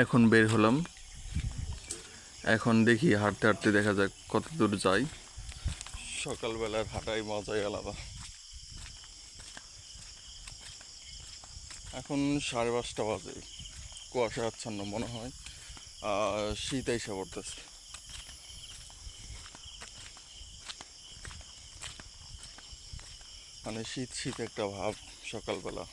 এখন বের হলাম। এখন দেখি হাঁটতে হাঁটতে দেখা যাক কত দূর যাই। সকালবেলার হাঁটাই মজাই আলাদা। এখন 5:30 বাজে, কুয়াশা আচ্ছন্ন মনে হয়, শীত এসে পড়তেছে। মানে শীত শীত একটা ভাব সকালবেলা।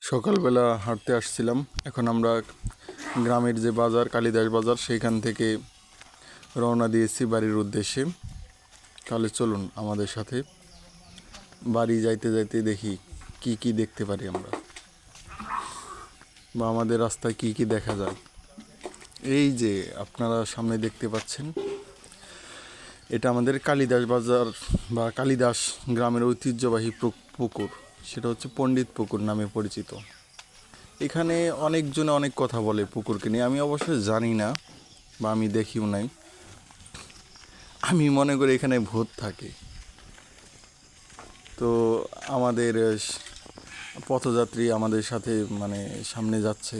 সকালবেলা হাঁটতে আসছিলাম। এখন আমরা গ্রামের যে বাজার, কালিদাস বাজার, সেইখান থেকে রওনা দিয়েছি বাড়ির উদ্দেশ্যে। তাহলে চলুন আমাদের সাথে। বাড়ি যাইতে যাইতে দেখি কি কি দেখতে পারি আমরা, বা আমাদের রাস্তায় কি কি দেখা যায়। এই যে আপনারা সামনে দেখতে পাচ্ছেন, এটা আমাদের কালিদাস বাজার বা কালিদাস গ্রামের ঐতিহ্যবাহী পুকুর। সেটা হচ্ছে পণ্ডিত পুকুর নামে পরিচিত। এখানে অনেকজনে অনেক কথা বলে পুকুরকে নিয়ে। আমি অবশ্যই জানি না বা আমি দেখিও নাই। আমি মনে করি এখানে ভূত থাকে। তো আমাদের পথযাত্রী আমাদের সাথে মানে সামনে যাচ্ছে।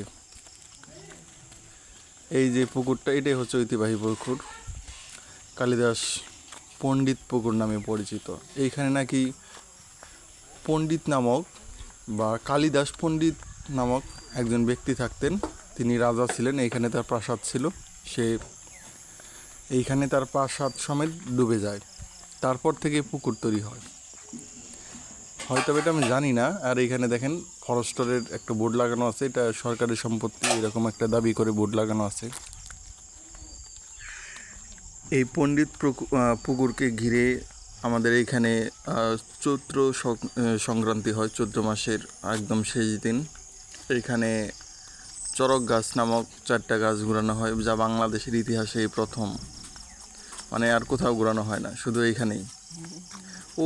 এই যে পুকুরটা, এটাই হচ্ছে ঐতিহ্যবাহী পুকুর, কালিদাস পণ্ডিত পুকুর নামে পরিচিত। এইখানে নাকি পণ্ডিত নামক বা কালিদাস পণ্ডিত নামক একজন ব্যক্তি থাকতেন। তিনি রাজা ছিলেন, এইখানে তার প্রাসাদ ছিল। সে এইখানে তার প্রাসাদ সমেত ডুবে যায়। তারপর থেকে পুকুর তৈরি হয় হয়তো, এটা আমি জানি না। আর এইখানে দেখেন ফরেস্টরের একটা বোর্ড লাগানো আছে, এটা সরকারি সম্পত্তি এরকম একটা দাবি করে বোর্ড লাগানো আছে। এই পণ্ডিত পুকুরকে ঘিরে আমাদের এইখানে চৈত্র সংক্রান্তি হয়, চৈত্র মাসের একদম শেষ দিন। এইখানে চড়ক গাছ নামক 4টা গাছ ঘোরানো হয়, যা বাংলাদেশের ইতিহাসে এই প্রথম। মানে আর কোথাও ঘোরানো হয় না, শুধু এইখানেই।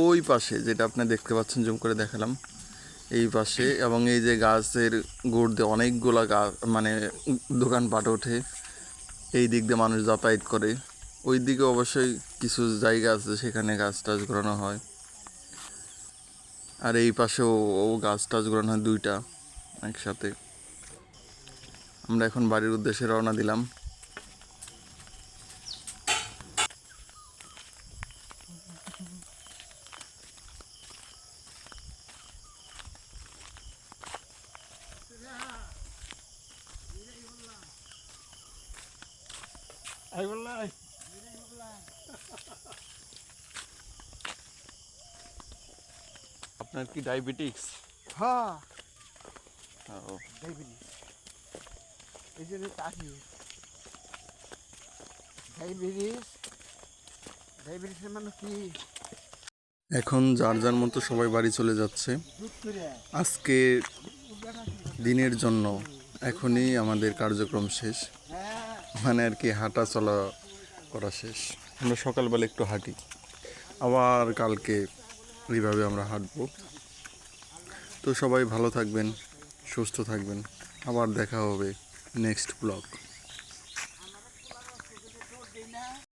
ওই পাশে যেটা আপনি দেখতে পাচ্ছেন, জুম করে দেখালাম, এই পাশে। এবং এই যে গাছের গোড় দিয়ে অনেকগুলা গাছ, মানে দোকানপাট ওঠে। এই দিক দিয়ে মানুষ যাতায়াত করে। ওই দিকে অবশ্যই কিছু জায়গা আছে, সেখানে গাছ টাছ ঘোরানো হয়। আর এই পাশেও গাছ টাছ ঘোরানো হয়, 2টা একসাথে। আমরা এখন বাড়ির উদ্দেশ্যে রওনা দিলাম। আপনার কি ডায়াবেটিস? হ্যাঁ, ও, ডায়াবেটিস। এই জন্য তাকি ডায়াবেটিস, ডায়াবেটিসের মানে কি? এখন যার যার মতো সবাই বাড়ি চলে যাচ্ছে আজকে দিনের জন্য। এখনই আমাদের কার্যক্রম শেষ, মানে আর কি হাঁটা চলা করা শেষ। আমরা সকালবেলা একটু হাঁটি, আবার কালকে এইভাবে আমরা হাঁটবো। তো সবাই ভালো থাকবেন, সুস্থ থাকবেন। আবার দেখা হবে নেক্সট ব্লগ।